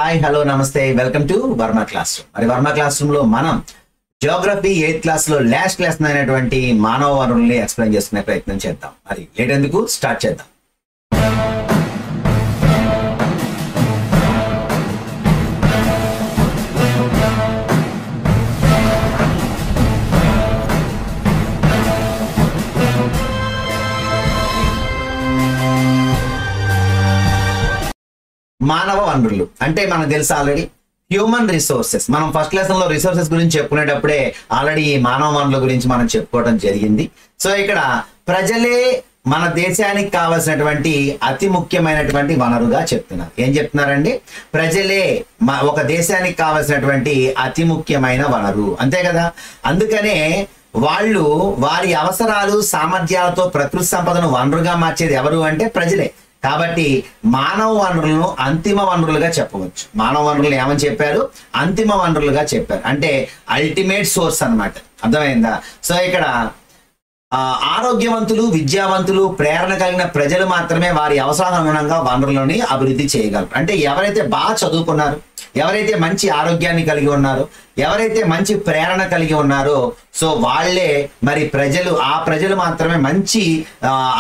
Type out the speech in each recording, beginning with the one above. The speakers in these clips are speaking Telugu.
హాయ్ హలో నమస్తే welcome to Varma class room. మరి వర్మ క్లాస్ రూమ్ లో మనం జియోగ్రఫీ 8th క్లాస్ లో లాస్ట్ లెసన్ అయినటువంటి మానవ వనరుల్ని ఎక్స్ప్లెయిన్ చేసుకునే ప్రయత్నం చేద్దాం. మరి లేటెందుకు స్టార్ట్ చేద్దాం. మానవ వనరులు అంటే మనకు తెలుసు ఆల్రెడీ హ్యూమన్ రిసోర్సెస్. మనం ఫస్ట్ లెసన్ లో రిసోర్సెస్ గురించి చెప్పుకునేటప్పుడే ఆల్రెడీ ఈ మానవ వనరుల గురించి మనం చెప్పుకోవడం జరిగింది. సో ఇక్కడ ప్రజలే మన దేశానికి కావాల్సినటువంటి అతి ముఖ్యమైనటువంటి వనరుగా చెప్తున్నారు. ఏం చెప్తున్నారండి? ప్రజలే ఒక దేశానికి కావాల్సినటువంటి అతి ముఖ్యమైన వనరు, అంతే కదా. అందుకనే వాళ్ళు వారి అవసరాలు సామర్థ్యాలతో ప్రకృతి సంపదను వనరుగా మార్చేది ఎవరు అంటే ప్రజలే. కాబట్టి మానవ వనరులను అంతిమ వనరులుగా చెప్పవచ్చు. మానవ వనరులు ఏమని చెప్పారు? అంతిమ వనరులుగా చెప్పారు. అంటే అల్టిమేట్ సోర్స్ అన్నమాట. అర్థమైందా? సో ఇక్కడ ఆరోగ్యవంతులు, విద్యావంతులు, ప్రేరణ కలిగిన ప్రజలు మాత్రమే వారి అవసరాలకు అనుగుణంగా వనరులని అభివృద్ధి చేయగలరు. అంటే ఎవరైతే బాగా చదువుకున్నారో, ఎవరైతే మంచి ఆరోగ్యాన్ని కలిగి ఉన్నారో, ఎవరైతే మంచి ప్రేరణ కలిగి ఉన్నారో, సో వాళ్ళే మరి ప్రజలు మాత్రమే మంచి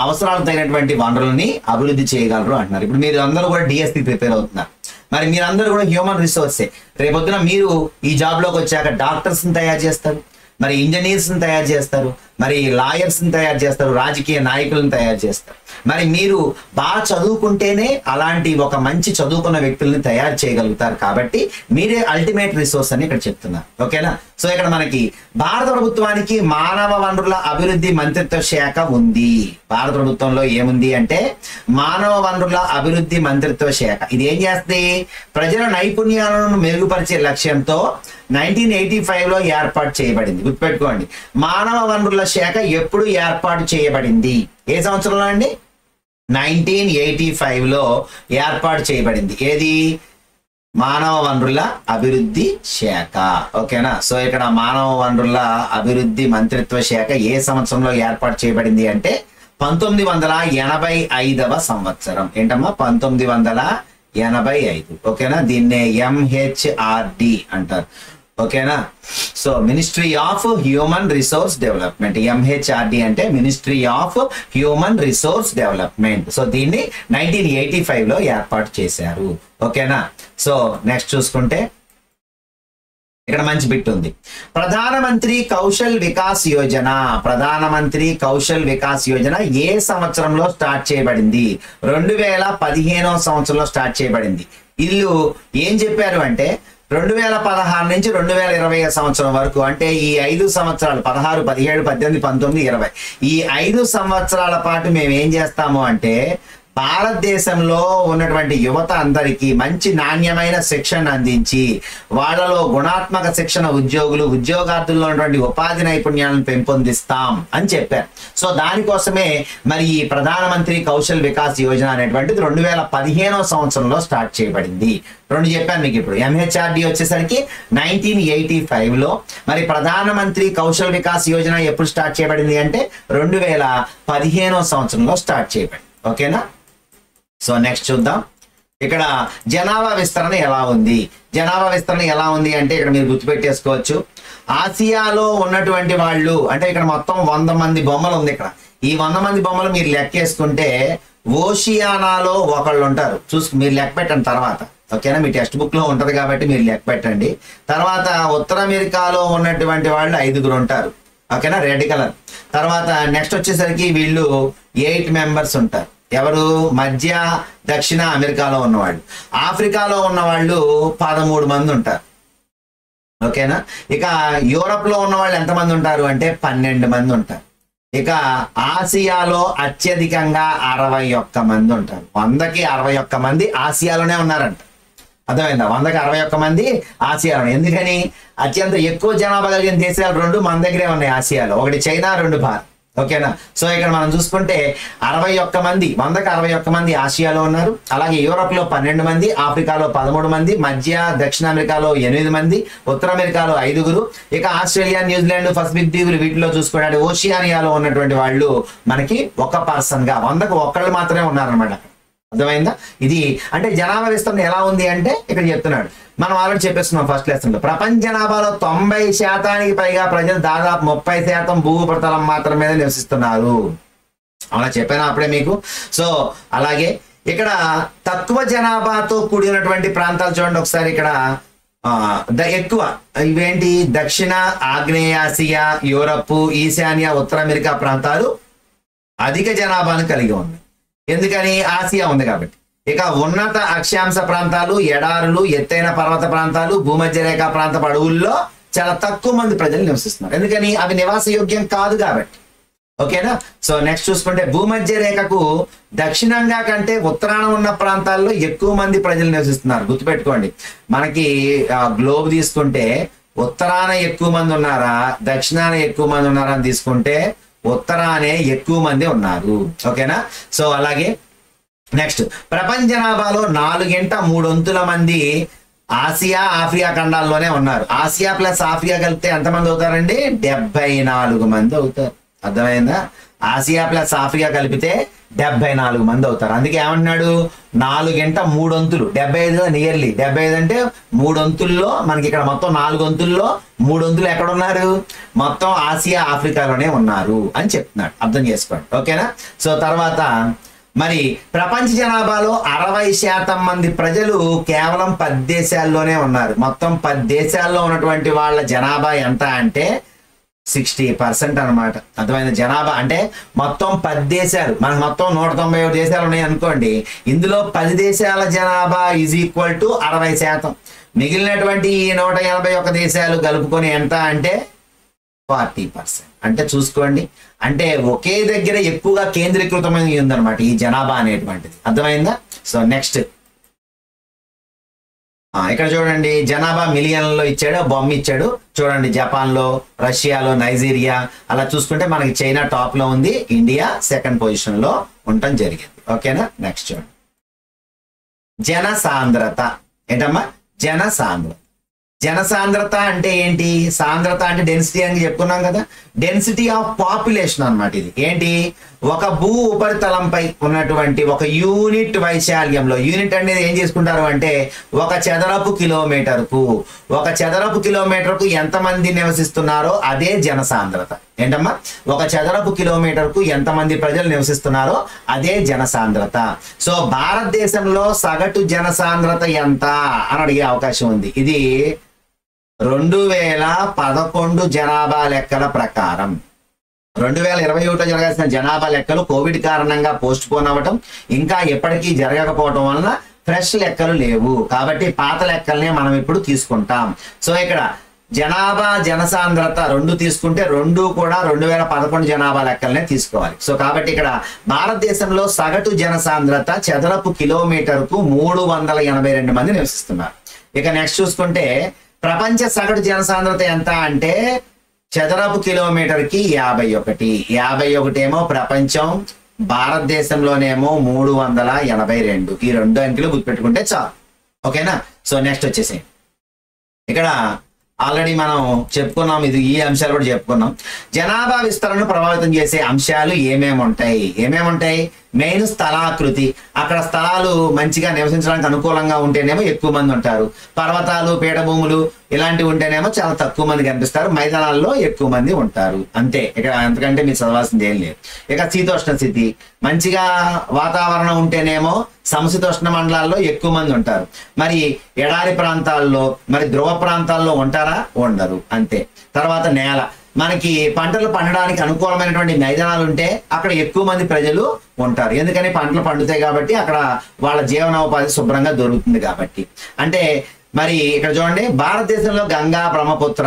అవసరాలు తగినటువంటి వనరులని అభివృద్ధి చేయగలరు అంటున్నారు. ఇప్పుడు మీరు అందరూ కూడా డిఎస్పి ప్రిపేర్ అవుతున్నారు. మరి మీరందరూ కూడా హ్యూమన్ రిసోర్సే. రేపొద్దున మీరు ఈ జాబ్లోకి వచ్చాక డాక్టర్స్ని తయారు చేస్తారు, మరి ఇంజనీర్స్ని తయారు చేస్తారు, మరి లాయర్స్ని తయారు చేస్తారు, రాజకీయ నాయకులను తయారు చేస్తారు. మరి మీరు బాగా చదువుకుంటేనే అలాంటి ఒక మంచి చదువుకున్న వ్యక్తుల్ని తయారు చేయగలుగుతారు. కాబట్టి మీరే అల్టిమేట్ రిసోర్స్ అని ఇక్కడ చెప్తున్నారు. ఓకేనా? సో ఇక్కడ మనకి భారత ప్రభుత్వానికి మానవ వనరుల అభివృద్ధి మంత్రిత్వ శాఖ ఉంది. భారత ప్రభుత్వంలో ఏముంది అంటే మానవ వనరుల అభివృద్ధి మంత్రిత్వ శాఖ. ఇది ఏం చేస్తుంది? ప్రజల నైపుణ్యాలను మెరుగుపరిచే లక్ష్యంతో 1985లో ఏర్పాటు చేయబడింది. గుర్తుపెట్టుకోండి, మానవ వనరుల శాఖ ఎప్పుడు ఏర్పాటు చేయబడింది? ఏ సంవత్సరంలో అండి? 1985లో ఏర్పాటు చేయబడింది. ఏది? మానవ వనరుల అభివృద్ధి శాఖ. ఓకేనా? సో ఇక్కడ మానవ వనరుల అభివృద్ధి మంత్రిత్వ శాఖ ఏ సంవత్సరంలో ఏర్పాటు చేయబడింది అంటే 1985వ సంవత్సరం. ఏంటమ్మా? 1985. ఓకేనా? దీన్నే MHRD అంటారు. ఓకేనా? So ministry of human resource development. MHRD అంటే ministry of human resource development. So దీన్ని 1985లో ఏర్పాటు చేశారు. ఓకేనా? సో నెక్స్ట్ చూసుకుంటే ఇక్కడ మంచి బిట్ ఉంది. ప్రధానమంత్రి కౌశల్ వికాస్ యోజన. ప్రధానమంత్రి కౌశల్ వికాస్ యోజన ఏ సంవత్సరంలో స్టార్ట్ చేయబడింది? 2015వ సంవత్సరంలో స్టార్ట్ చేయబడింది. వీళ్ళు ఏం చెప్పారు అంటే 2016 నుంచి 2020 సంవత్సరం వరకు, అంటే ఈ 5 సంవత్సరాలు 16, 17, 18, 19, 20 ఈ 5 సంవత్సరాల పాటు మేము ఏం చేస్తాము అంటే భారతదేశంలో ఉన్నటువంటి యువత అందరికీ మంచి నాణ్యమైన శిక్షణ అందించి వాళ్ళలో గుణాత్మక శిక్షణ ఉద్యోగార్థుల్లో ఉన్నటువంటి ఉపాధి నైపుణ్యాలను పెంపొందిస్తాం అని చెప్పారు. సో దానికోసమే మరి ఈ ప్రధానమంత్రి కౌశల్ వికాస్ యోజన అనేటువంటిది 2015వ సంవత్సరంలో స్టార్ట్ చేయబడింది. రెండు చెప్పాను మీకు. ఇప్పుడు MHRD వచ్చేసరికి 1985లో, మరి ప్రధానమంత్రి కౌశల్ వికాస్ యోజన ఎప్పుడు స్టార్ట్ చేయబడింది అంటే 2015వ సంవత్సరంలో స్టార్ట్ చేయబడింది. ఓకేనా? సో నెక్స్ట్ చూద్దాం. ఇక్కడ జనాభా విస్తరణ ఎలా ఉంది? జనాభా విస్తరణ ఎలా ఉంది అంటే ఇక్కడ మీరు గుర్తుపెట్టేసుకోవచ్చు. ఆసియాలో ఉన్నటువంటి వాళ్ళు, అంటే ఇక్కడ మొత్తం 100 మంది బొమ్మలు ఉంది. ఇక్కడ ఈ 100 మంది బొమ్మలు మీరు లెక్కేసుకుంటే ఓషియానాలో ఒకళ్ళు ఉంటారు. మీరు లెక్క పెట్టండి తర్వాత. ఓకేనా? మీ టెక్స్ట్ బుక్ లో ఉంటది కాబట్టి మీరు లెక్క పెట్టండి. తర్వాత ఉత్తర అమెరికాలో ఉన్నటువంటి వాళ్ళు 5 ఉంటారు. ఓకేనా? Red colour. తర్వాత నెక్స్ట్ వచ్చేసరికి వీళ్ళు 8 మెంబర్స్ ఉంటారు. ఎవరు? మధ్య దక్షిణ అమెరికాలో ఉన్నవాళ్ళు. ఆఫ్రికాలో ఉన్న వాళ్ళు 13 మంది ఉంటారు. ఓకేనా? ఇక యూరప్ లో ఉన్న వాళ్ళు ఎంతమంది ఉంటారు అంటే 12 మంది ఉంటారు. ఇక ఆసియాలో అత్యధికంగా 61 మంది ఉంటారు. 100కి 61 మంది ఆసియాలోనే ఉన్నారంట. అర్థమైందా? 100కి 61 మంది ఆసియాలో. ఎందుకని? అత్యంత ఎక్కువ జనాభా కలిగిన దేశాలు 2 మన దగ్గరే ఉన్నాయి ఆసియాలో. ఒకటి చైనా, 2 భారత్. ఓకేనా? సో ఇక్కడ మనం చూసుకుంటే 61 మంది, 100కి 61 మంది ఆసియాలో ఉన్నారు. అలాగే యూరోప్ లో 12 మంది, ఆఫ్రికాలో 13 మంది, మధ్య దక్షిణ అమెరికాలో 8 మంది, ఉత్తర అమెరికాలో 5. ఇక ఆస్ట్రేలియా, న్యూజిలాండ్, పసిఫిక్ దీవులు వీటిలో చూసుకుంటే ఓషియానియాలో ఉన్నటువంటి వాళ్ళు మనకి 1 పర్సన్ గా 100కి 1 మాత్రమే ఉన్నారనమాట. అర్థమైందా? ఇది అంటే జనాభా విస్తరణ ఎలా ఉంది అంటే ఇక్కడ చెప్తున్నాడు. మనం ఆల్రెడీ చెప్పేస్తున్నాం ఫస్ట్ లెసన్ లో. ప్రపంచ జనాభాలో 90% పైగా ప్రజలు దాదాపు 30% భూపరితలం మాత్రం మీద నివసిస్తున్నారు. అలా చెప్పాను అప్పుడే మీకు. సో అలాగే ఇక్కడ తక్కువ జనాభాతో కూడినటువంటి ప్రాంతాలు చూడండి ఒకసారి. ఇక్కడ ఎక్కువ ఇవేంటి? దక్షిణ ఆగ్నేయాసియా, యూరప్, ఈశాన్య, ఉత్తర అమెరికా ప్రాంతాలు అధిక జనాభాను కలిగి ఉన్నాయి. ఎందుకని? ఆసియా ఉంది కాబట్టి. ఇక ఉన్నత అక్షాంశ ప్రాంతాలు, ఎడారులు, ఎత్తైన పర్వత ప్రాంతాలు, భూమధ్య రేఖ ప్రాంత అడవుల్లో చాలా తక్కువ మంది ప్రజలు నివసిస్తున్నారు. ఎందుకని? అవి నివాస యోగ్యం కాదు కాబట్టి. ఓకేనా? సో నెక్స్ట్ చూసుకుంటే భూమధ్య రేఖకు దక్షిణంగా కంటే ఉత్తరాన ఉన్న ప్రాంతాల్లో ఎక్కువ మంది ప్రజలు నివసిస్తున్నారు. గుర్తుపెట్టుకోండి, మనకి గ్లోబ్ తీసుకుంటే ఉత్తరాన ఎక్కువ మంది ఉన్నారా, దక్షిణాన ఎక్కువ మంది ఉన్నారా అని తీసుకుంటే ఉత్తరానే ఎక్కువ మంది ఉన్నారు. ఓకేనా? సో అలాగే నెక్స్ట్ ప్రపంచ జనాభాలో 4/3 మంది ఆసియా, ఆఫ్రికా ఖండాల్లోనే ఉన్నారు. ఆసియా ప్లస్ ఆఫ్రికా కలిపితే ఎంతమంది అవుతారండి? 74 మంది అవుతారు. అర్థమైందా? ఆసియా ప్లస్ ఆఫ్రికా కలిపితే 74 మంది అవుతారు. అందుకే ఏమంటున్నాడు? 4/3. 75 నియర్లీ 75 అంటే 3 వంతుల్లో మనకి ఇక్కడ మొత్తం 4 వంతుల్లో 3 వంతులు ఎక్కడ ఉన్నారు? మొత్తం ఆసియా, ఆఫ్రికాలోనే ఉన్నారు అని చెప్తున్నాడు. అర్థం చేసుకోండి. ఓకేనా? సో తర్వాత మరి ప్రపంచ జనాభాలో 60% మంది ప్రజలు కేవలం 10 దేశాల్లోనే ఉన్నారు. మొత్తం 10 దేశాల్లో ఉన్నటువంటి వాళ్ళ జనాభా ఎంత అంటే 60% అనమాట. అర్థమైన జనాభా అంటే మొత్తం 10 దేశాలు, మనకు మొత్తం 191 దేశాలు ఉన్నాయి అనుకోండి. ఇందులో 10 దేశాల జనాభా ఈజ్ ఈక్వల్ టు 60%. మిగిలినటువంటి 181 దేశాలు కలుపుకొని ఎంత అంటే 40%. అంటే చూసుకోండి, అంటే ఒకే దగ్గర ఎక్కువగా కేంద్రీకృతమైనది ఉందన్నమాట ఈ జనాభా అనేటువంటిది. అర్థమైందా? సో నెక్స్ట్ ఇక్కడ చూడండి, జనాభా మిలియన్లో ఇచ్చాడు, బొమ్మ ఇచ్చాడు చూడండి. జపాన్లో, రష్యాలో, నైజీరియా అలా చూసుకుంటే మనకి చైనా టాప్ లో ఉంది, ఇండియా సెకండ్ పొజిషన్ లో ఉండటం జరిగింది. ఓకేనా? నెక్స్ట్ చూడండి, జన సాంద్రత. ఏంటమ్మా? జన సాంద్రత. జనసాంద్రత అంటే ఏంటి? సాంద్రత అంటే డెన్సిటీ అని చెప్పుకున్నాం కదా. డెన్సిటీ ఆఫ్ పాపులేషన్ అన్నమాట. ఇది ఏంటి? ఒక భూ ఉపరితలంపై ఉన్నటువంటి ఒక యూనిట్ వైశాల్యంలో, యూనిట్ అనేది ఏం చేసుకుంటారు అంటే ఒక చదరపు కిలోమీటర్కు ఎంతమంది నివసిస్తున్నారో అదే జనసాంద్రత. ఏంటమ్మా? ఒక చదరపు కిలోమీటర్కు ఎంతమంది ప్రజలు నివసిస్తున్నారో అదే జనసాంద్రత. సో భారతదేశంలో సగటు జనసాంద్రత ఎంత అని అడిగే అవకాశం ఉంది. ఇది 2011 జనాభా లెక్కల ప్రకారం 2021 జరగాల్సిన జనాభా లెక్కలు కోవిడ్ కారణంగా పోస్ట్ పోన్ అవ్వటం, ఇంకా ఎప్పటికీ జరగకపోవటం వలన ఫ్రెష్ లెక్కలు లేవు. కాబట్టి పాత లెక్కల్నే మనం ఇప్పుడు తీసుకుంటాం. సో ఇక్కడ జనాభా, జనసాంద్రత రెండు తీసుకుంటే రెండు కూడా 2011 జనాభా లెక్కలనే తీసుకోవాలి. సో కాబట్టి ఇక్కడ భారతదేశంలో సగటు జనసాంద్రత చదరపు కిలోమీటర్కు 382 మంది నివసిస్తున్నారు. ఇక నెక్స్ట్ చూసుకుంటే ప్రపంచ సగటు జనసాంద్రత ఎంత అంటే చదరపు కిలోమీటర్కి 51 ఏమో ప్రపంచం, భారతదేశంలోనేమో 382. ఈ 2 అంకెలు గుర్తుపెట్టుకుంటే చాలు. ఓకేనా? సో నెక్స్ట్ వచ్చేసి ఇక్కడ ఆల్రెడీ మనం చెప్పుకున్నాం, ఇది ఈ అంశాలు కూడా చెప్పుకున్నాం. జనాభా విస్తరణను ప్రభావితం చేసే అంశాలు ఏమేమి ఉంటాయి? మెయిన్ స్థలాకృతి. అక్కడ స్థలాలు మంచిగా నివసించడానికి అనుకూలంగా ఉంటేనేమో ఎక్కువ మంది ఉంటారు. పర్వతాలు, పీఠభూములు ఇలాంటివి ఉంటేనేమో చాలా తక్కువ మంది కనిపిస్తారు. మైదానాల్లో ఎక్కువ మంది ఉంటారు. అంతే, ఇక్కడ అంతకంటే మీరు చదవాల్సింది ఏం లేదు. ఇక శీతోష్ణ స్థితి, మంచిగా వాతావరణం ఉంటేనేమో సమశీతోష్ణ మండలాల్లో ఎక్కువ మంది ఉంటారు. మరి ఎడారి ప్రాంతాల్లో, మరి ధ్రువ ప్రాంతాల్లో ఉంటారా? ఉండరు. అంతే. తర్వాత నేల, మనకి పంటలు పండడానికి అనుకూలమైనటువంటి మైదానాలు ఉంటే అక్కడ ఎక్కువ మంది ప్రజలు ఉంటారు. ఎందుకని? పంటలు పండుతాయి కాబట్టి, అక్కడ వాళ్ళ జీవనోపాధి శుభ్రంగా దొరుకుతుంది కాబట్టి. అంటే మరి ఇక్కడ చూడండి, భారతదేశంలో గంగా, బ్రహ్మపుత్ర,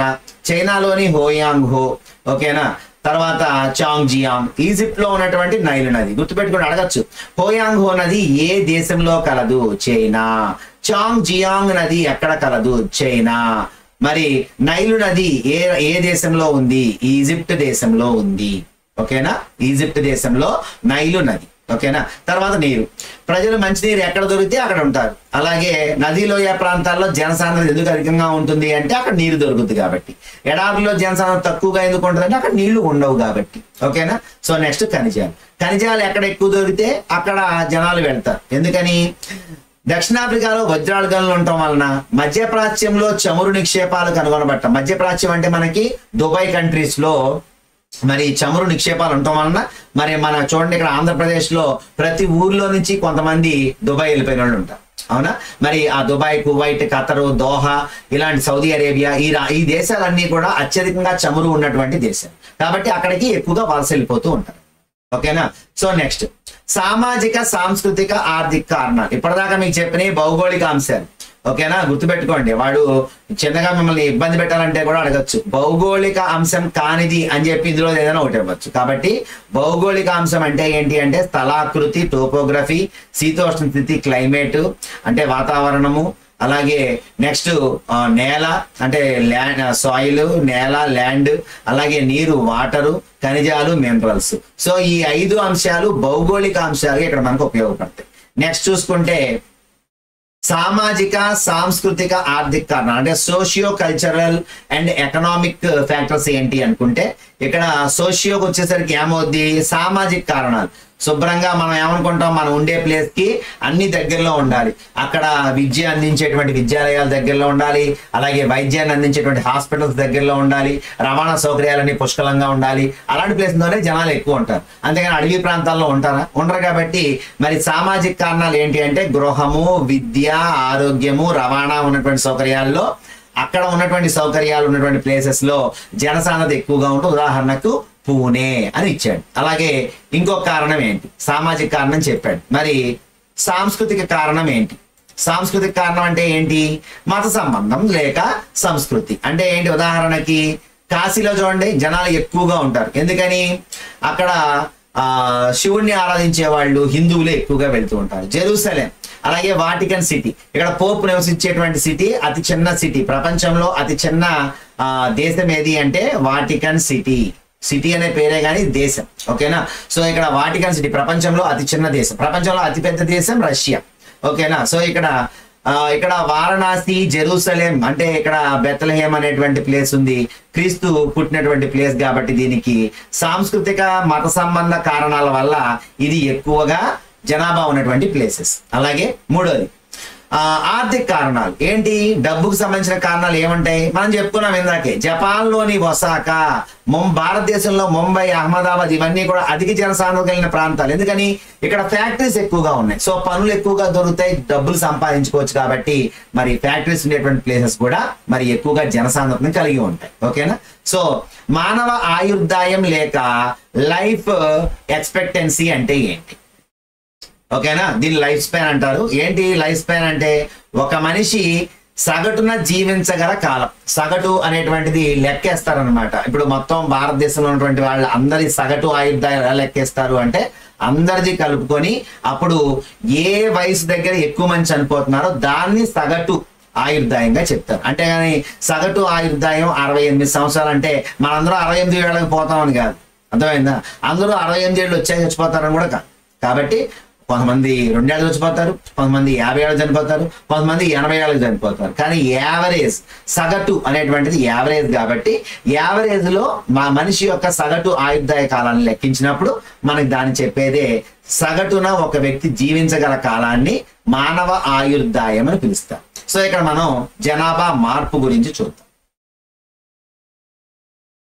చైనాలోని హోయాంగ్ హో, ఓకేనా, తర్వాత చాంగ్జియాంగ్, ఈజిప్ట్ లో ఉన్నటువంటి నైలు నది. గుర్తుపెట్టుకుని అడగచ్చు, హోయాంగ్ హో నది ఏ దేశంలో కలదు? చైనా. చాంగ్జియాంగ్ నది ఎక్కడ కలదు? చైనా. మరి నైలు నది ఏ దేశంలో ఉంది? ఈజిప్ట్ దేశంలో ఉంది. ఓకేనా? ఈజిప్ట్ దేశంలో నైలు నది. ఓకేనా. తర్వాత నీరు, ప్రజలు మంచినీరు ఎక్కడ దొరికితే అక్కడ ఉంటారు. అలాగే నదీ లోయ ప్రాంతాల్లో జనసాంద్రత ఎందుకు అధికంగా ఉంటుంది అంటే అక్కడ నీరు దొరుకుతుంది కాబట్టి. ఎడారిలో జనసాంద్రత తక్కువగా ఎందుకు ఉంటుంది అంటే అక్కడ నీళ్లు ఉండవు కాబట్టి. ఓకేనా. సో నెక్స్ట్ ఖనిజాలు. ఖనిజాలు ఎక్కడ ఎక్కువ దొరికితే అక్కడ జనాలు వెళ్తారు. ఎందుకని? దక్షిణాఫ్రికాలో వజ్రాల గనులు ఉండటం వలన, మధ్యప్రాచ్యంలో చమురు నిక్షేపాలు కనుగొనబడటం. మధ్యప్రాచ్యం అంటే మనకి దుబాయ్ కంట్రీస్ లో మరి చమురు నిక్షేపాలు ఉండటం వలన మరి మన చూడండి ఇక్కడ ఆంధ్రప్రదేశ్ లో ప్రతి ఊర్లో నుంచి కొంతమంది దుబాయ్ వెళ్ళిపోయిన వాళ్ళు ఉంటారు. అవునా. మరి ఆ దుబాయ్, కువైట్, ఖతరు, దోహా ఇలాంటి సౌదీ అరేబియా ఈ దేశాలన్నీ కూడా అత్యధికంగా చమురు ఉన్నటువంటి దేశాలు కాబట్టి అక్కడికి ఎక్కువగా వలస వెళ్ళిపోతూ ఉంటారు. ఓకేనా. సో నెక్స్ట్ సామాజిక, సాంస్కృతిక, ఆర్థిక కారణాలు. ఇప్పటిదాకా మీకు చెప్పిన భౌగోళిక అంశాలు. ఓకేనా, గుర్తుపెట్టుకోండి. వాడు చిన్నగా మిమ్మల్ని ఇబ్బంది పెట్టాలంటే కూడా అడగచ్చు, భౌగోళిక అంశం కానిది అని చెప్పి ఇందులో ఏదైనా ఒకటి ఇవ్వచ్చు. కాబట్టి భౌగోళిక అంశం అంటే ఏంటి అంటే స్థలాకృతి, టోపోగ్రఫీ, శీతోష్ణ స్థితి, క్లైమేట్ అంటే వాతావరణము, అలాగే నెక్స్ట్ నేల అంటే ల్యాండ్, సాయిల్, నేల, ల్యాండ్, అలాగే నీరు, వాటరు, ఖనిజాలు, మినరల్స్. సో ఈ 5 అంశాలు భౌగోళిక అంశాలు ఇక్కడ మనకు ఉపయోగపడతాయి. నెక్స్ట్ చూసుకుంటే సామాజిక, సాంస్కృతిక, ఆర్థిక కారణాలు అంటే socio cultural and economic factors ఏంటి అనుకుంటే ఇక్కడ సోషియోకి వచ్చేసరికి ఏమవుద్ది, సామాజిక కారణాలు. శుభ్రంగా మనం ఏమనుకుంటాం, మనం ఉండే ప్లేస్ కి అన్ని దగ్గరలో ఉండాలి, అక్కడ విద్య అందించేటువంటి విద్యాలయాలు దగ్గరలో ఉండాలి, అలాగే వైద్యాన్ని అందించేటువంటి హాస్పిటల్స్ దగ్గరలో ఉండాలి, రవాణా సౌకర్యాలన్నీ పుష్కలంగా ఉండాలి. అలాంటి ప్లేస్లోనే జనాలు ఎక్కువ ఉంటారు. అంతేగాని అడవి ప్రాంతాల్లో ఉంటారా? ఉండరు. కాబట్టి మరి సామాజిక కారణాలు ఏంటి అంటే గృహము, విద్య, ఆరోగ్యము, రవాణా ఉన్నటువంటి సౌకర్యాల్లో అక్కడ ఉన్నటువంటి సౌకర్యాలు ఉన్నటువంటి ప్లేసెస్ లో జనసాంద్రత ఎక్కువగా ఉంటుంది. ఉదాహరణకు పూణే అని ఇచ్చాడు. అలాగే ఇంకొక కారణం ఏంటి, సామాజిక కారణం చెప్పాడు. మరి సాంస్కృతిక కారణం ఏంటి? సాంస్కృతిక కారణం అంటే ఏంటి, మత సంబంధం లేక సంస్కృతి అంటే ఏంటి? ఉదాహరణకి కాశీలో చూడండి జనాలు ఎక్కువగా ఉంటారు. ఎందుకని? అక్కడ శివుణ్ణి ఆరాధించే వాళ్ళు హిందువులు ఎక్కువగా వెళ్తూ ఉంటారు. జెరూసలేం, అలాగే వాటికన్ సిటీ, ఇక్కడ పోప్ నివసించేటువంటి సిటీ, అతి చిన్న సిటీ, ప్రపంచంలో అతి చిన్న దేశం ఏది అంటే వాటికన్ సిటీ. సిటీ అనే పేరే కానీ దేశం. ఓకేనా. సో ఇక్కడ వాటికన్ సిటీ ప్రపంచంలో అతి చిన్న దేశం, ప్రపంచంలో అతిపెద్ద దేశం రష్యా. ఓకేనా. సో ఇక్కడ వారణాసి, జెరూసలేం అంటే ఇక్కడ బెత్లెహేమ్ అనేటువంటి ప్లేస్ ఉంది, క్రీస్తు పుట్టినటువంటి ప్లేస్ కాబట్టి దీనికి సాంస్కృతిక, మత సంబంధ కారణాల వల్ల ఇది ఎక్కువగా జనాభా ఉన్నటువంటి ప్లేసెస్. అలాగే మూడోది ఆర్థిక కారణాలు ఏంటి? డబ్బుకు సంబంధించిన కారణాలు ఏమంటాయి? మనం చెప్పుకున్నాం ఇందాకే, జపాన్ లోని ఒసాకా, భారతదేశంలో ముంబై, అహ్మదాబాద్ ఇవన్నీ కూడా అధిక జనసాంద్రత కలిగిన ప్రాంతాలు. ఎందుకని? ఇక్కడ ఫ్యాక్టరీస్ ఎక్కువగా ఉన్నాయి. సో పనులు ఎక్కువగా దొరుకుతాయి, డబ్బులు సంపాదించుకోవచ్చు. కాబట్టి మరి ఫ్యాక్టరీస్ ఉండేటువంటి ప్లేసెస్ కూడా మరి ఎక్కువగా జనసాంద్రతను కలిగి ఉంటాయి. ఓకేనా. సో మానవ ఆయుర్దాయం లేక లైఫ్ ఎక్స్పెక్టెన్సీ అంటే ఏంటి? ఓకేనా. దీన్ని లైఫ్ స్పాన్ అంటారు. ఏంటి లైఫ్ స్పాన్ అంటే? ఒక మనిషి సగటున జీవించగల కాలం. సగటు అనేటువంటిది లెక్కేస్తారనమాట. ఇప్పుడు మొత్తం భారతదేశంలో ఉన్నటువంటి వాళ్ళ అందరి సగటు ఆయుర్దాయం ఎలా లెక్కేస్తారు అంటే అందరిది కలుపుకొని అప్పుడు ఏ వయసు దగ్గర ఎక్కువ మంది చనిపోతున్నారో దాన్ని సగటు ఆయుర్దాయంగా చెప్తారు. అంటే కానీ సగటు ఆయుర్దాయం 68 సంవత్సరాలు అంటే మనందరూ 68 ఏళ్ళకి పోతామని కాదు. అర్థమైందా? అందరూ 68 ఏళ్ళు వచ్చాక చచ్చిపోతారని కూడా కాదు. కాబట్టి కొంతమంది 2 ఏళ్ళు చచ్చిపోతారు, కొంతమంది 50 ఏళ్ళు చనిపోతారు, కొంతమంది 80 ఏళ్ళకి చనిపోతారు. కానీ యావరేజ్, సగటు అనేటువంటిది యావరేజ్. కాబట్టి యావరేజ్ లో మా మనిషి యొక్క సగటు ఆయుర్దాయ కాలాన్ని లెక్కించినప్పుడు మనకి దాన్ని చెప్పేదే సగటున ఒక వ్యక్తి జీవించగల కాలాన్ని మానవ ఆయుర్దాయం అని పిలుస్తాం. సో ఇక్కడ మనం జనాభా మార్పు గురించి చూద్దాం.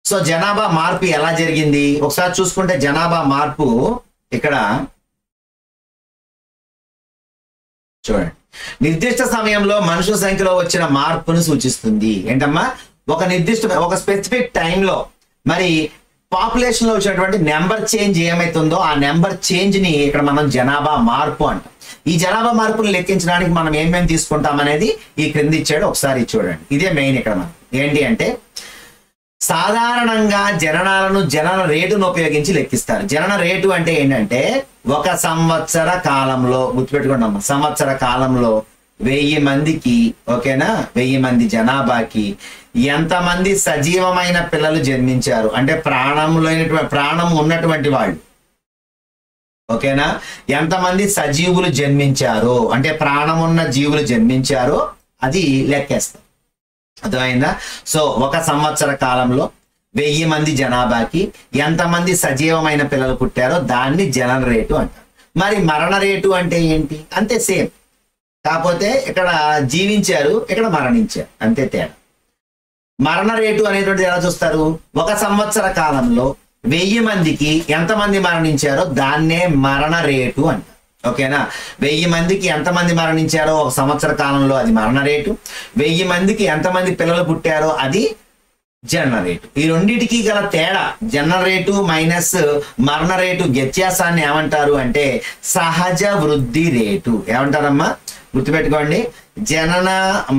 సో జనాభా మార్పు ఎలా జరిగింది ఒకసారి చూసుకుంటే, జనాభా మార్పు ఇక్కడ చూడండి, నిర్దిష్ట సమయంలో మనుషుల సంఖ్యలో వచ్చిన మార్పును సూచిస్తుంది. ఏంటమ్మా? ఒక స్పెసిఫిక్ టైంలో మరి పాపులేషన్ లో వచ్చినటువంటి నెంబర్ చేంజ్ ఏమైతుందో ఆ నెంబర్ చేంజ్ ని ఇక్కడ మనం జనాభా మార్పు అంటాం. ఈ జనాభా మార్పును లెక్కించడానికి మనం ఏమేమి తీసుకుంటాం అనేది ఈ క్రింది ఇచ్చాడు, ఒకసారి చూడండి. ఇదే మెయిన్ ఇక్కడ మనం ఏంటి అంటే సాధారణంగా జనన రేటును ఉపయోగించి లెక్కిస్తారు. జనన రేటు అంటే ఏంటంటే ఒక సంవత్సర కాలంలో, గుర్తుపెట్టుకోండి అమ్మ, సంవత్సర కాలంలో 1000 మందికి, ఓకేనా, 1000 మంది జనాభాకి ఎంతమంది సజీవమైన పిల్లలు జన్మించారు అంటే ప్రాణం ఉన్నటువంటి వాళ్ళు, ఓకేనా? ఎంతమంది సజీవులు జన్మించారో అంటే ప్రాణమున్న జీవులు జన్మించారో అది లెక్కేస్తాం. అర్థమైందా? సో 1 సంవత్సర కాలంలో 1000 మంది జనాభాకి ఎంతమంది సజీవమైన పిల్లలు పుట్టారో దాన్ని జనన రేటు అంటారు. మరి మరణ రేటు అంటే ఏంటి? అంతే సేమ్, కాకపోతే ఇక్కడ జీవించారు, ఇక్కడ మరణించారు, అంతే తేడా. మరణ రేటు అనేటువంటిది ఎలా చూస్తారు? 1 సంవత్సర కాలంలో 1000 మందికి ఎంతమంది మరణించారో దాన్నే మరణ రేటు అంటారు. ఓకేనా? 1000 మందికి ఎంతమంది మరణించారో 1 సంవత్సర కాలంలో అది మరణ రేటు, 1000 మందికి ఎంతమంది పిల్లలు పుట్టారో అది జనన రేటు. ఈ రెండింటికి గల తేడా జనన రేటు మైనస్ మరణ రేటు వ్యత్యాసాన్ని ఏమంటారు అంటే సహజ వృద్ధి రేటు. ఏమంటారమ్మా? గుర్తుపెట్టుకోండి, జనన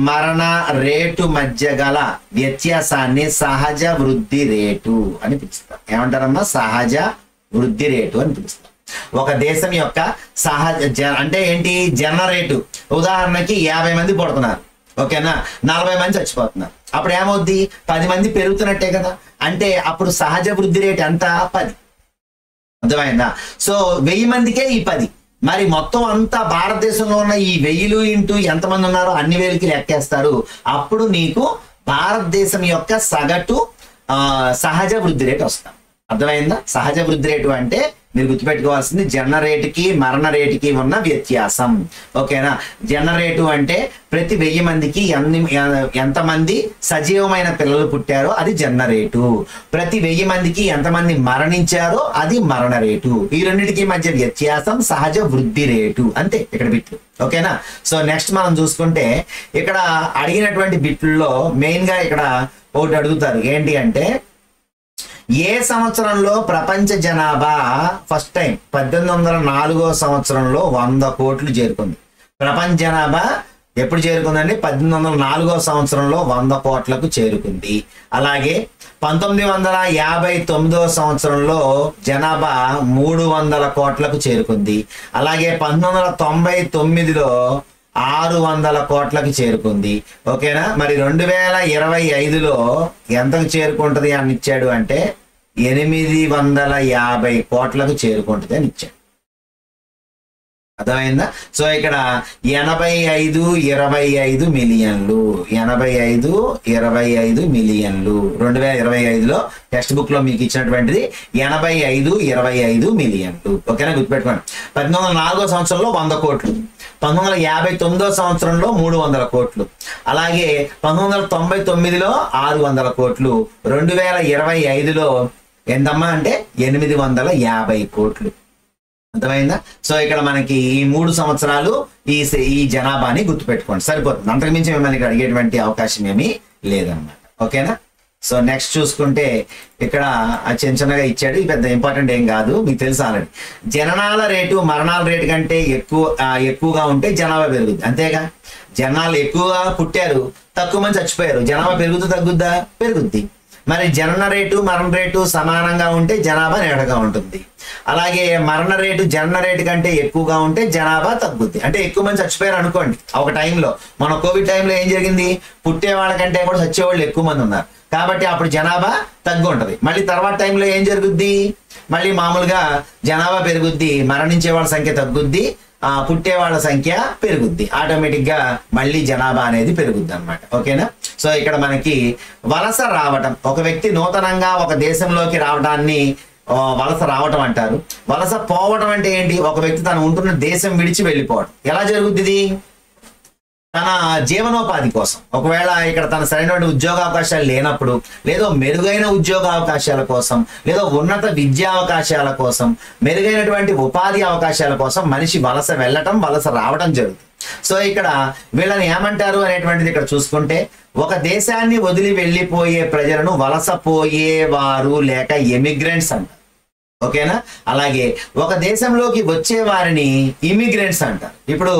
మరణ రేటు మధ్య గల వ్యత్యాసాన్ని సహజ వృద్ధి రేటు అని పిలుస్తారు. ఏమంటారమ్మా? సహజ వృద్ధి రేటు అని పిలుస్తారు. ఒక దేశం యొక్క అంటే ఏంటి? జనన రేటు. ఉదాహరణకి 50 మంది పుడుతున్నారు, ఓకేనా? 40 మంది చచ్చిపోతున్నారు. అప్పుడు ఏమవుద్ది? 10 మంది పెరుగుతున్నట్టే కదా. అంటే అప్పుడు సహజ వృద్ధి రేటు ఎంత? 10. అర్థమైందా? సో 1000 మందికే ఈ 10. మరి మొత్తం అంతా భారతదేశంలో ఉన్న ఈ 1000 ఇంటూ ఎంతమంది ఉన్నారో అన్ని వేలకి లెక్కేస్తారు. అప్పుడు నీకు భారతదేశం యొక్క సగటు సహజ వృద్ధి రేటు వస్తాం. అర్థమైందా? సహజ వృద్ధి రేటు అంటే మీరు గుర్తుపెట్టుకోవాల్సింది జనన రేటుకి మరణ రేటుకి ఉన్న వ్యత్యాసం. ఓకేనా? జనన రేటు అంటే ప్రతి 1000 మందికి ఎంతమంది సజీవమైన పిల్లలు పుట్టారో అది జనన రేటు, ప్రతి 1000 మందికి ఎంతమంది మరణించారో అది మరణ రేటు. ఈ రెండింటికి మధ్య వ్యత్యాసం సహజ వృద్ధి రేటు. అంతే ఇక్కడ బిట్లు. ఓకేనా? సో నెక్స్ట్ మనం చూసుకుంటే ఇక్కడ అడిగినటువంటి బిట్లలో మెయిన్ గా ఇక్కడ ఒకటి అడుగుతారు. ఏంటి అంటే ఏ సంవత్సరంలో ప్రపంచ జనాభా ఫస్ట్ టైం 1804 సంవత్సరంలో 100 కోట్లు చేరుకుంది. ప్రపంచ జనాభా ఎప్పుడు చేరుకుందండి? 1804 సంవత్సరంలో 100 కోట్లకు చేరుకుంది. అలాగే 1959 సంవత్సరంలో జనాభా 300 కోట్లకు చేరుకుంది. అలాగే 1999లో 600 కోట్లకు చేరుకుంది. ఓకేనా? మరి 2025లో ఎంతకు చేరుకుంటది అని ఇచ్చాడు అంటే 850 కోట్లకు చేరుకుంటుంది అని ఇచ్చాడు. అర్థమైందా? సో ఇక్కడ 85-25 మిలియన్లు, 85-25 మిలియన్లు 2025లో టెక్స్ట్ బుక్ లో మీకు ఇచ్చినటువంటిది 85-25 మిలియన్లు. ఓకేనా? గుర్తుపెట్టుకోండి. 1804 సంవత్సరంలో 100 కోట్లు, 1959 సంవత్సరంలో 300 కోట్లు, అలాగే 1999లో 600 కోట్లు, 2025లో ఎంతమ్మా అంటే 850 కోట్లు. అర్థమైందా? సో ఇక్కడ మనకి ఈ 3 సంవత్సరాలు ఈ జనాభాని గుర్తుపెట్టుకోండి, సరిపోతుంది. అంతకుమించి మిమ్మల్ని ఇక్కడ అడిగేటువంటి అవకాశం ఏమీ లేదన్నమాట. ఓకేనా? సో నెక్స్ట్ చూసుకుంటే ఇక్కడ చిన్నగా ఇచ్చాడు, పెద్ద ఇంపార్టెంట్ ఏం కాదు, మీకు తెలుసు ఆల్రెడీ. జననాల రేటు మరణాల రేటు కంటే ఎక్కువగా ఉంటే జనాభా పెరుగుద్ది. అంతేగా? జనాలు ఎక్కువగా పుట్టారు, తక్కువ మంది చచ్చిపోయారు, జనాభా పెరుగుతూ తగ్గుద్దా? పెరుగుద్ది. మరి జనన రేటు మరణ రేటు సమానంగా ఉంటే జనాభా నీడగా ఉంటుంది. అలాగే మరణ రేటు జనన రేటు కంటే ఎక్కువగా ఉంటే జనాభా తగ్గుద్ది. అంటే ఎక్కువ మంది చచ్చిపోయారు అనుకోండి ఒక టైంలో. మన కోవిడ్ టైంలో ఏం జరిగింది? పుట్టే వాళ్ళకంటే కూడా చచ్చేవాళ్ళు ఎక్కువ మంది ఉన్నారు, కాబట్టి అప్పుడు జనాభా తగ్గు ఉంటుంది. మళ్ళీ తర్వాత టైంలో ఏం జరుగుద్ది? మళ్ళీ మామూలుగా జనాభా పెరుగుద్ది, మరణించే వాళ్ళ సంఖ్య తగ్గుద్ది, పుట్టే వాళ్ళ సంఖ్య పెరుగుద్ది. ఆటోమేటిక్ గా మళ్ళీ జనాభా అనేది పెరుగుద్ది అనమాట. ఓకేనా? సో ఇక్కడ మనకి వలస రావటం, ఒక వ్యక్తి నూతనంగా ఒక దేశంలోకి రావడాన్ని వలస రావటం అంటారు. వలస పోవటం అంటే ఏంటి? ఒక వ్యక్తి తను ఉంటున్న దేశం విడిచి వెళ్ళిపోవడం. ఎలా జరుగుద్ది ఇది? తన జీవనోపాధి కోసం, ఒకవేళ ఇక్కడ తన సరైనటువంటి ఉద్యోగ అవకాశాలు లేనప్పుడు, లేదో మెరుగైన ఉద్యోగ అవకాశాల కోసం, లేదో ఉన్నత విద్యా అవకాశాల కోసం, మెరుగైనటువంటి ఉపాధి అవకాశాల కోసం మనిషి వలస వెళ్ళటం, వలస రావడం జరుగుతుంది. సో ఇక్కడ వీళ్ళని ఏమంటారు అనేటువంటిది ఇక్కడ చూసుకుంటే, ఒక దేశాన్ని వదిలి వెళ్ళిపోయే ప్రజలను వలసపోయేవారు లేక ఎమిగ్రెంట్స్ అంటారు. ఓకేనా? అలాగే ఒక దేశంలోకి వచ్చే వారిని ఇమిగ్రెంట్స్ అంటారు. ఇప్పుడు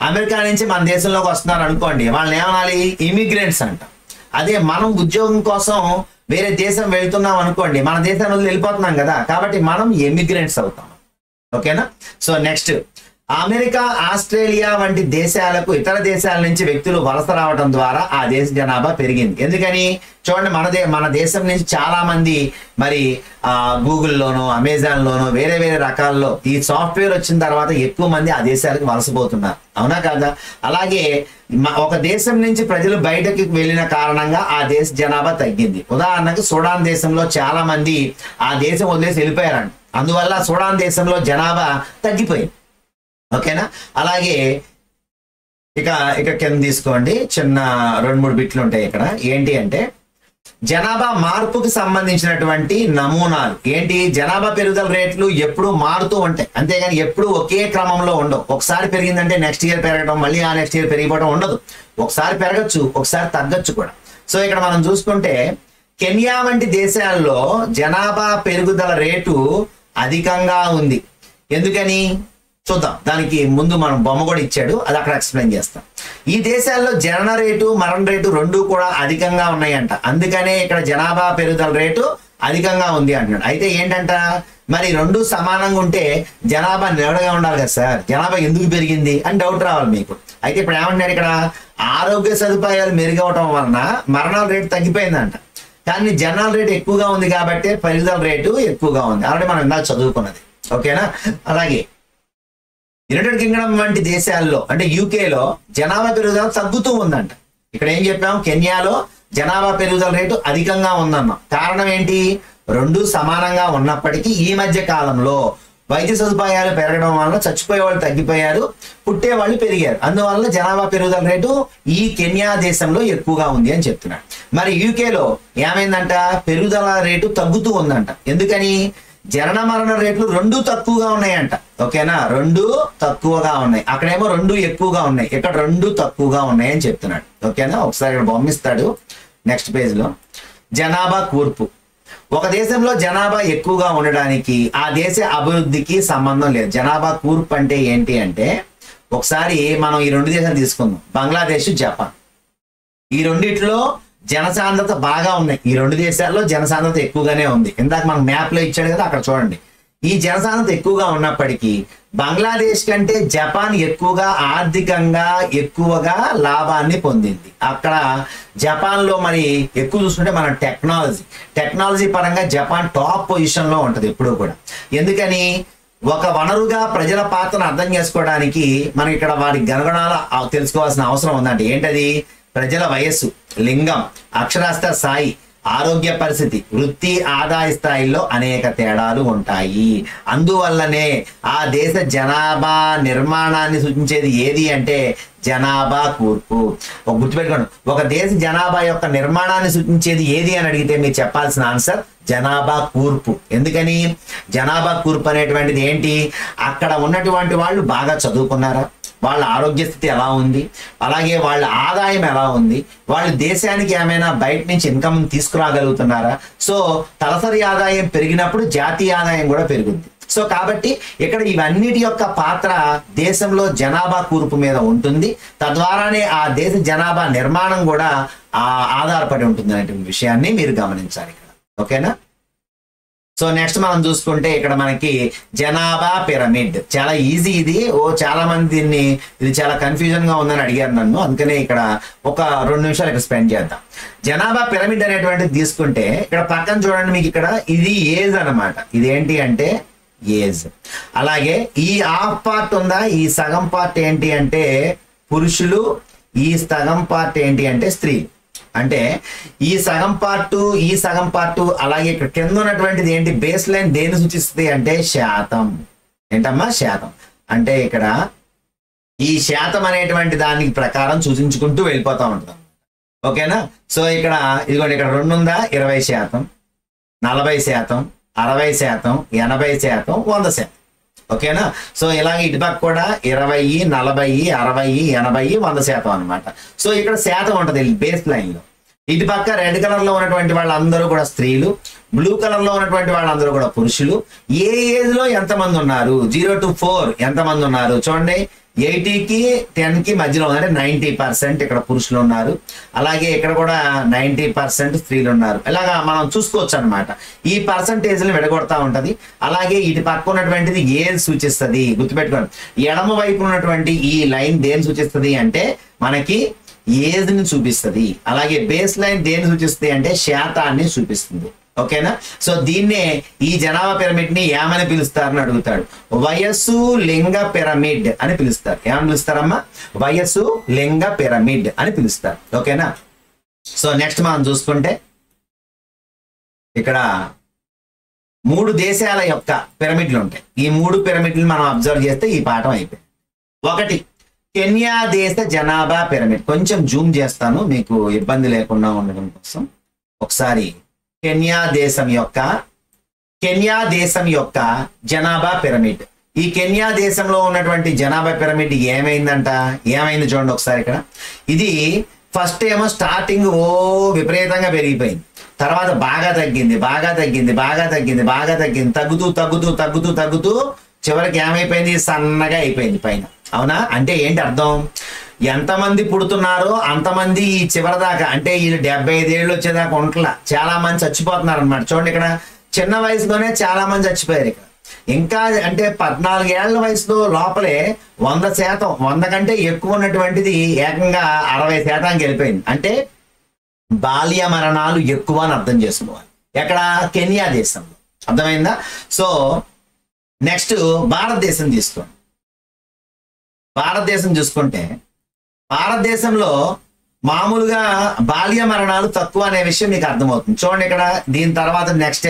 అమెరికా నుంచి మన దేశంలోకి వస్తున్నారు అనుకోండి, వాళ్ళని ఏమనాలి? ఇమిగ్రెంట్స్ అంటాం. అదే మనం ఉద్యోగం కోసం వేరే దేశం వెళ్తున్నాం అనుకోండి, మన దేశాన్ని వదిలి వెళ్ళిపోతున్నాం కదా, కాబట్టి మనం ఎమిగ్రెంట్స్ అవుతాం. ఓకేనా? సో నెక్స్ట్ అమెరికా, ఆస్ట్రేలియా వంటి దేశాలకు ఇతర దేశాల నుంచి వ్యక్తులు వలస రావడం ద్వారా ఆ దేశ జనాభా పెరిగింది. ఎందుకని చూడండి, మన దేశం నుంచి చాలా మంది మరి గూగుల్లోనో అమెజాన్లోనో వేరే వేరే రకాల్లో ఈ సాఫ్ట్వేర్ వచ్చిన తర్వాత ఎక్కువ మంది ఆ దేశాలకు వలసపోతున్నారు. అవునా కాదా? అలాగే ఒక దేశం నుంచి ప్రజలు బయటకి వెళ్ళిన కారణంగా ఆ దేశ జనాభా తగ్గింది. ఉదాహరణకు సుడాన్ దేశంలో చాలా మంది ఆ దేశం వదిలేసి వెళ్ళిపోయారంట. అందువల్ల సుడాన్ దేశంలో జనాభా తగ్గిపోయింది. ఓకేనా? అలాగే ఇక కింద తీసుకోండి, చిన్న 2-3 బిట్లు ఉంటాయి ఇక్కడ. ఏంటి అంటే జనాభా మార్పుకు సంబంధించినటువంటి నమూనాలు. ఏంటి? జనాభా పెరుగుదల రేట్లు ఎప్పుడు మారుతూ ఉంటాయి, అంతేగాని ఎప్పుడు ఒకే క్రమంలో ఉండవు. ఒకసారి పెరిగిందంటే నెక్స్ట్ ఇయర్ పెరగడం, మళ్ళీ ఆ నెక్స్ట్ ఇయర్ పెరిగిపోవడం ఉండదు. ఒకసారి పెరగచ్చు, ఒకసారి తగ్గచ్చు కూడా. సో ఇక్కడ మనం చూసుకుంటే కెన్యా వంటి దేశాల్లో జనాభా పెరుగుదల రేటు అధికంగా ఉంది. ఎందుకని చూద్దాం. దానికి ముందు మనం బొమ్మ కూడా ఇచ్చాడు, అది అక్కడ ఎక్స్ప్లెయిన్ చేస్తాం. ఈ దేశాల్లో జనన రేటు, మరణ రేటు రెండూ కూడా అధికంగా ఉన్నాయంట. అందుకనే ఇక్కడ జనాభా పెరుగుదల రేటు అధికంగా ఉంది అంటున్నాడు. అయితే ఏంటంట, మరి రెండు సమానంగా ఉంటే జనాభా నిలకడగా ఉండాలి కదా సార్, జనాభా ఎందుకు పెరిగింది అని డౌట్ రావాలి మీకు. అయితే ఇప్పుడు ఏమంటున్నాడు ఇక్కడ, ఆరోగ్య సదుపాయాలు మెరుగవటం వలన మరణాల రేటు తగ్గిపోయిందంట. కానీ జననాల రేటు ఎక్కువగా ఉంది కాబట్టి పెరుగుదల రేటు ఎక్కువగా ఉంది. ఆల్రెడీ మనం ఇందాక చదువుకున్నది. ఓకేనా? అలాగే యునైటెడ్ కింగ్డమ్ వంటి దేశాల్లో అంటే యూకేలో జనాభా పెరుగుదల తగ్గుతూ ఉందంట. ఇక్కడ ఏం చెప్పాం, కెన్యాలో జనాభా పెరుగుదల రేటు అధికంగా ఉందన్నాం. కారణం ఏంటి? రెండు సమానంగా ఉన్నప్పటికీ ఈ మధ్య కాలంలో వైద్య సదుపాయాలు పెరగడం వల్ల చచ్చిపోయే వాళ్ళు తగ్గిపోయారు, పుట్టే వాళ్ళు పెరిగారు. అందువల్ల జనాభా పెరుగుదల రేటు ఈ కెన్యా దేశంలో ఎక్కువగా ఉంది అని చెప్తున్నాడు. మరి యూకేలో ఏమైందంట, పెరుగుదల రేటు తగ్గుతూ ఉందంట. ఎందుకని? జనన మరణ రేట్లు రెండు తక్కువగా ఉన్నాయంట. ఓకేనా? రెండు తక్కువగా ఉన్నాయి. అక్కడేమో రెండు ఎక్కువగా ఉన్నాయి, ఇక్కడ రెండు తక్కువగా ఉన్నాయి అని చెప్తున్నాడు. ఓకేనా? ఒకసారి ఇక్కడ బొమ్మిస్తాడు నెక్స్ట్ పేజ్ లో. జనాభా కూర్పు. ఒక దేశంలో జనాభా ఎక్కువగా ఉండడానికి ఆ దేశ అభివృద్ధికి సంబంధం లేదు. జనాభా కూర్పు అంటే ఏంటి అంటే, ఒకసారి మనం ఈ రెండు దేశాలు తీసుకుందాం, బంగ్లాదేశ్, జపాన్. ఈ రెండిట్లో జనసాంద్రత బాగా ఉన్నాయి. ఈ రెండు దేశాల్లో జనసాంద్రత ఎక్కువగానే ఉంది. ఇందాక మనం మ్యాప్ లో ఇచ్చాడు కదా, అక్కడ చూడండి. ఈ జనసాంద్రత ఎక్కువగా ఉన్నప్పటికీ బంగ్లాదేశ్ కంటే జపాన్ ఎక్కువగా ఆర్థికంగా ఎక్కువగా లాభాన్ని పొందింది. అక్కడ జపాన్ లో మరి ఎక్కువ చూసుకుంటే మన టెక్నాలజీ పరంగా జపాన్ టాప్ పొజిషన్ లో ఉంటది ఎప్పుడూ కూడా. ఎందుకని? ఒక వనరుగా ప్రజల పాత్రను అర్థం చేసుకోవడానికి మనకి ఇక్కడ వారి గణగణాలు తెలుసుకోవాల్సిన అవసరం ఉందంటే ఏంటది? ప్రజల వయస్సు, లింగం, అక్షరాస్యత స్థాయి, ఆరోగ్య పరిస్థితి, వృత్తి, ఆదాయ స్థాయిల్లో అనేక తేడాలు ఉంటాయి. అందువల్లనే ఆ దేశ జనాభా నిర్మాణాన్ని సూచించేది ఏది అంటే జనాభా కూర్పు. గుర్తుపెట్టుకోండి, ఒక దేశ జనాభా యొక్క నిర్మాణాన్ని సూచించేది ఏది అని అడిగితే మీరు చెప్పాల్సిన ఆన్సర్ జనాభా కూర్పు. ఎందుకని? జనాభా కూర్పు అనేటువంటిది ఏంటి? అక్కడ ఉన్నటువంటి వాళ్ళు బాగా చదువుకున్నారా, వాళ్ళ ఆరోగ్య స్థితి ఎలా ఉంది, అలాగే వాళ్ళ ఆదాయం ఎలా ఉంది, వాళ్ళు దేశానికి ఏమైనా బయట నుంచి ఇన్కమ్ తీసుకురాగలుగుతున్నారా. సో తలసరి ఆదాయం పెరిగినప్పుడు జాతీయ ఆదాయం కూడా పెరుగుద్ది. సో కాబట్టి ఇక్కడ ఇవన్నిటి యొక్క పాత్ర దేశంలో జనాభా కూర్పు మీద ఉంటుంది. తద్వారానే ఆ దేశ జనాభా నిర్మాణం కూడా ఆధారపడి ఉంటుంది అనే విషయాన్ని మీరు గమనించాలి ఇక్కడ. ఓకేనా? సో నెక్స్ట్ మనం చూసుకుంటే ఇక్కడ మనకి జనాభా పిరమిడ్. చాలా ఈజీ ఇది. చాలా మంది ఇది చాలా కన్ఫ్యూజన్ గా ఉందని అడిగారు నన్ను, అందుకనే ఇక్కడ ఒక 2 నిమిషాలు ఇక్కడ స్పెండ్ చేద్దాం. జనాభా పిరమిడ్ అనేటువంటిది తీసుకుంటే ఇక్కడ పక్కన చూడండి, మీకు ఇక్కడ ఇది ఏజ్ అన్నమాట. ఇదేంటి అంటే ఏజ్. అలాగే ఈ హాఫ్ పార్ట్ ఉందా, ఈ సగం పార్ట్ ఏంటి అంటే పురుషులు, ఈ సగం పార్ట్ ఏంటి అంటే స్త్రీలు. అంటే ఈ సగం పార్టు అలాగే ఇక్కడ కింద ఉన్నటువంటిది ఏంటి, బేస్ లైన్ దేన్ని సూచిస్తుంది అంటే శాతం. ఏంటమ్మా? శాతం. అంటే ఇక్కడ ఈ శాతం అనేటువంటి దానికి ప్రకారం సూచించుకుంటూ వెళ్ళిపోతా ఉంటాం. ఓకేనా? సో ఇక్కడ ఇదిగోండి, ఇక్కడ 2 ఉందా, 20%, 40%, 60%, 80%, 100%. ఓకేనా? సో ఇలాగే ఇటుపక్క కూడా 20, 40, 60, 80, 100% అనమాట. సో ఇక్కడ శాతం ఉంటుంది బేస్ లైన్ లో. ఇటు పక్క రెడ్ కలర్ లో ఉన్నటువంటి వాళ్ళందరూ కూడా స్త్రీలు, బ్లూ కలర్ లో ఉన్నటువంటి వాళ్ళందరూ కూడా పురుషులు. ఏ ఏజ్ లో ఎంతమంది ఉన్నారు, 0 to 4 ఎంతమంది ఉన్నారు చూడండి. 80కి 10కి మధ్యలో అంటే 90% ఇక్కడ పురుషులు ఉన్నారు. అలాగే ఇక్కడ కూడా 90% స్త్రీలు ఉన్నారు. ఇలాగా మనం చూసుకోవచ్చు అనమాట. ఈ పర్సంటేజ్లు విడగొడతా ఉంటది. అలాగే ఇటు పక్క ఉన్నటువంటిది ఏది సూచిస్తుంది గుర్తుపెట్టుకోండి. ఎడమ వైపు ఉన్నటువంటి ఈ లైన్ దేని సూచిస్తుంది అంటే మనకి ఏజ్ ని చూపిస్తుంది. అలాగే బేస్ లైన్ దేని సూచిస్తుంది అంటే శాతాన్ని చూపిస్తుంది. ఓకేనా? సో దీన్నే ఈ జనాభా పిరమిడ్ ని ఏమని పిలుస్తారని అడుగుతాడు. వయస్సు లింగ పిరమిడ్ అని పిలుస్తారు. ఏమని పిలుస్తారమ్మా? వయస్సు లింగ పిరమిడ్ అని పిలుస్తారు. ఓకేనా? సో నెక్స్ట్ మనం చూసుకుంటే ఇక్కడ 3 దేశాల యొక్క పిరమిడ్లు ఉంటాయి. ఈ 3 పిరమిడ్లు మనం అబ్జర్వ్ చేస్తే ఈ పాఠం అయిపోయింది. 1 కెన్యా దేశ జనాభా పిరమిడ్. కొంచెం జూమ్ చేస్తాను మీకు ఇబ్బంది లేకుండా ఉండడం కోసం. ఒకసారి కెన్యా దేశం యొక్క జనాభా పిరమిడ్. ఈ కెన్యా దేశంలో ఉన్నటువంటి జనాభా పిరమిడ్ ఏమైంది చూడండి ఒకసారి. ఇక్కడ ఇది ఫస్ట్ ఏమో స్టార్టింగ్ విపరీతంగా పెరిగిపోయింది. తర్వాత బాగా తగ్గింది, తగ్గుతూ చివరికి ఏమైపోయింది? సన్నగా అయిపోయింది పైన. అవునా? అంటే ఏంటి అర్థం? ఎంతమంది పుడుతున్నారో అంతమంది ఈ చివరి దాకా అంటే వీళ్ళు 75 ఏళ్ళు వచ్చేదాకా ఉంటలా చాలా మంది చచ్చిపోతున్నారు అనమాట. చూడండి ఇక్కడ చిన్న వయసులోనే చాలా మంది చచ్చిపోయారు. ఇక్కడ ఇంకా అంటే 14 ఏళ్ల వయసులో లోపలే 100%, 100 కంటే ఎక్కువ ఉన్నటువంటిది ఏకంగా 60% వెళ్ళిపోయింది. అంటే బాల్య మరణాలు ఎక్కువ అని అర్థం చేసుకోవాలి. ఎక్కడ? కెన్యా దేశంలో. అర్థమైందా? సో నెక్స్ట్ భారతదేశం తీసుకోండి. భారతదేశం చూసుకుంటే భారతదేశంలో మామూలుగా బాల్య మరణాలు తక్కువ అనే విషయం మీకు అర్థమవుతుంది. చూడండి ఇక్కడ దీని తర్వాత నెక్స్ట్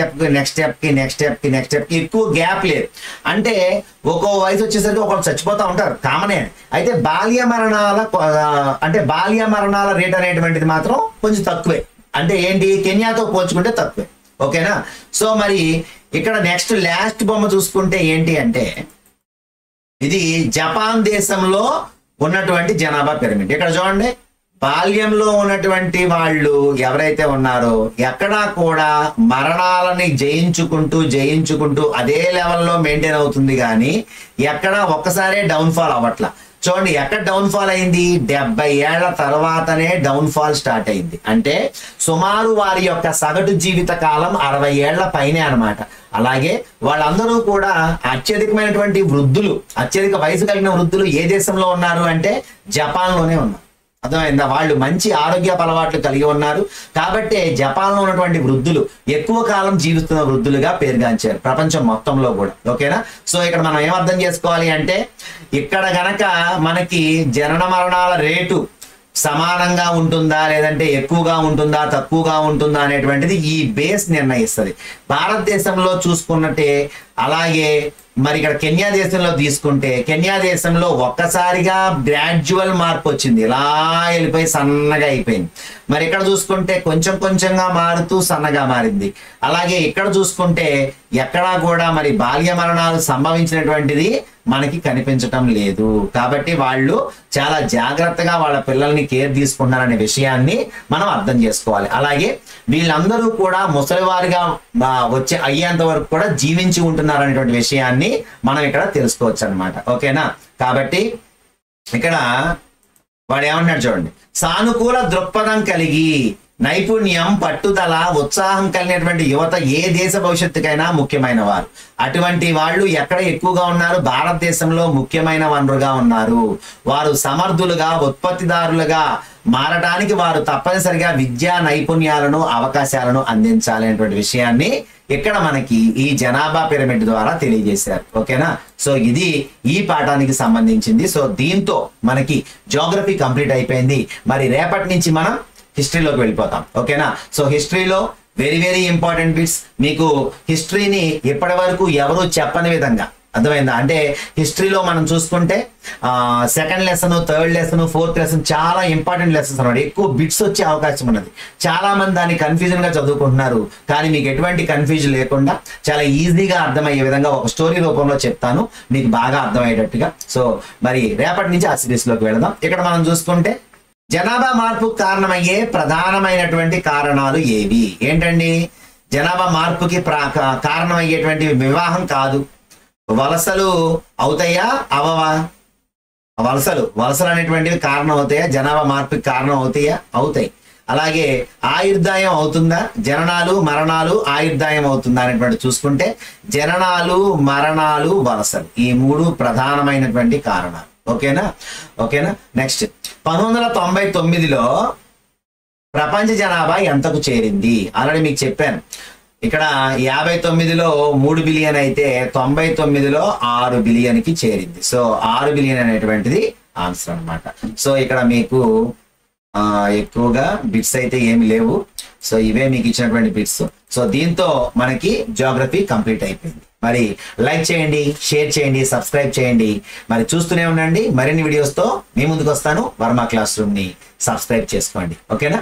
స్టెప్కి ఎక్కువ గ్యాప్ లేదు. అంటే ఒక్కో వయసు వచ్చేసరికి ఒకరు చచ్చిపోతూ ఉంటారు, కామనే. అయితే బాల్య మరణాల రేట్ అనేటువంటిది మాత్రం కొంచెం తక్కువే. అంటే ఏంటి? కెన్యాతో పోల్చుకుంటే తక్కువే. ఓకేనా? సో మరి ఇక్కడ నెక్స్ట్ లాస్ట్ బొమ్మ చూసుకుంటే ఏంటి అంటే ఇది జపాన్ దేశంలో ఉన్నటువంటి జనాభా పిరమిడ్. ఇక్కడ చూడండి బాల్యంలో ఉన్నటువంటి వాళ్ళు ఎవరైతే ఉన్నారో ఎక్కడా కూడా మరణాలని జయించుకుంటూ అదే లెవెల్లో మెయింటైన్ అవుతుంది. కానీ ఎక్కడా ఒక్కసారే డౌన్ఫాల్ అవ్వట్లా. చూడండి ఎక్కడ డౌన్ఫాల్ అయింది? 70 ఏళ్ల తర్వాతనే డౌన్ఫాల్ స్టార్ట్ అయింది. అంటే సుమారు వారి యొక్క సగటు జీవిత కాలం 60 ఏళ్ల పైనే అనమాట. అలాగే వాళ్ళందరూ కూడా అత్యధికమైనటువంటి వృద్ధులు, అత్యధిక వయసు కలిగిన వృద్ధులు ఏ దేశంలో ఉన్నారు అంటే జపాన్లోనే ఉన్నారు. అర్థమైందా? వాళ్ళు మంచి ఆరోగ్య అలవాట్లు కలిగి ఉన్నారు కాబట్టి జపాన్లో ఉన్నటువంటి వృద్ధులు ఎక్కువ కాలం జీవిస్తున్న వృద్ధులుగా పేరుగాంచారు ప్రపంచం మొత్తంలో కూడా. ఓకేనా? సో ఇక్కడ మనం ఏం అర్థం చేసుకోవాలి అంటే ఇక్కడ గనక మనకి జనన మరణాల రేటు సమానంగా ఉంటుందా లేదంటే ఎక్కువగా ఉంటుందా తక్కువగా ఉంటుందా అనేటువంటిది ఈ బేస్ నిర్ణయిస్తుంది. భారతదేశంలో చూసుకున్నట్టే అలాగే మరి ఇక్కడ కెన్యా దేశంలో తీసుకుంటే కెన్యా దేశంలో ఒక్కసారిగా గ్రాడ్యువల్ మార్పు వచ్చింది, ఇలా వెళ్ళిపోయి సన్నగా అయిపోయింది. మరి ఇక్కడ చూసుకుంటే కొంచెంగా మారుతూ సన్నగా మారింది. అలాగే ఇక్కడ చూసుకుంటే ఎక్కడా కూడా మరి బాల్య మరణాలు సంభవించినటువంటిది మనకి కనిపించటం లేదు. కాబట్టి వాళ్ళు చాలా జాగ్రత్తగా వాళ్ళ పిల్లల్ని కేర్ తీసుకుంటున్నారనే విషయాన్ని మనం అర్థం చేసుకోవాలి. అలాగే వీళ్ళందరూ కూడా ముసలివారిగా అయ్యేంత వరకు కూడా జీవించి ఉంటున్నారు అనేటువంటి విషయాన్ని మనం ఇక్కడ తెలుసుకోవచ్చు అనమాట. ఓకేనా? కాబట్టి ఇక్కడ వాడు ఏమన్నాడు చూడండి, సానుకూల దృక్పథం కలిగి నైపుణ్యం, పట్టుదల, ఉత్సాహం కలిగినటువంటి యువత ఏ దేశ భవిష్యత్తుకైనా ముఖ్యమైన వారు. అటువంటి వాళ్ళు ఎక్కడ ఎక్కువగా ఉన్నారు? భారతదేశంలో ముఖ్యమైన వనరుగా ఉన్నారు. వారు సమర్థులుగా, ఉత్పత్తిదారులుగా మారడానికి వారు తప్పనిసరిగా విద్యా నైపుణ్యాలను, అవకాశాలను అందించాలి అనేటువంటి విషయాన్ని ఇక్కడ మనకి ఈ జనాభా పిరమిడ్ ద్వారా తెలియజేశారు. ఓకేనా? సో ఇది ఈ పాఠానికి సంబంధించింది. సో దీంతో మనకి జియోగ్రఫీ కంప్లీట్ అయిపోయింది. మరి రేపటి నుంచి మనం హిస్టరీలోకి వెళ్ళిపోతాం. ఓకేనా? సో హిస్టరీలో వెరీ ఇంపార్టెంట్ బిట్స్. మీకు హిస్టరీని ఇప్పటి వరకు ఎవరు చెప్పని విధంగా అర్థమైందా? అంటే హిస్టరీలో మనం చూసుకుంటే second lesson, third lesson, fourth lesson చాలా ఇంపార్టెంట్ లెసన్స్ అన్నమాట. ఎక్కువ బిట్స్ వచ్చే అవకాశం ఉన్నది. చాలా మంది దాన్ని కన్ఫ్యూజన్ గా చదువుకుంటున్నారు. కానీ మీకు ఎటువంటి కన్ఫ్యూజన్ లేకుండా చాలా ఈజీగా అర్థమయ్యే విధంగా ఒక స్టోరీ రూపంలో చెప్తాను, మీకు బాగా అర్థమయ్యేటట్టుగా. సో మరి రేపటి నుంచి ఆ సిరీస్ లోకి వెళదాం. ఇక్కడ మనం చూసుకుంటే జనాభా మార్పుకు కారణమయ్యే ప్రధానమైనటువంటి కారణాలు ఏవి? ఏంటండి? జనాభా మార్పుకి కారణమయ్యేటువంటి వివాహం కాదు, వలసలు అవుతాయా అవవా? వలసలు అనేటువంటివి కారణం అవుతాయా? జనాభా మార్పుకి కారణం అవుతాయా? అవుతాయి. అలాగే ఆయుర్దాయం అవుతుందా? జననాలు మరణాలు ఆయుర్దాయం అవుతుందా అనేటువంటి చూసుకుంటే జననాలు మరణాలు వలసలు ఈ 3 ప్రధానమైనటువంటి కారణాలు. ఓకేనా. నెక్స్ట్ 1999లో ప్రపంచ జనాభా ఎంతకు చేరింది? ఆల్రెడీ మీకు చెప్పాను. ఇక్కడ 59లో 3 బిలియన్ అయితే 99లో 6 బిలియన్కి చేరింది. సో 6 బిలియన్ అనేటువంటిది ఆన్సర్ అన్నమాట. సో ఇక్కడ మీకు ఎక్కువగా బిట్స్ అయితే ఏమి లేవు. సో ఇవే మీకు ఇచ్చినటువంటి బిట్స్. సో దీంతో మనకి జియోగ్రఫీ కంప్లీట్ అయిపోయింది. మరి లైక్ చేయండి, షేర్ చేయండి, సబ్స్క్రైబ్ చేయండి. మరి చూస్తూనే ఉండండి. మరిన్ని వీడియోస్తో మీ ముందుకు వస్తాను. వర్మ క్లాస్ రూమ్ని సబ్స్క్రైబ్ చేసుకోండి. ఓకేనా?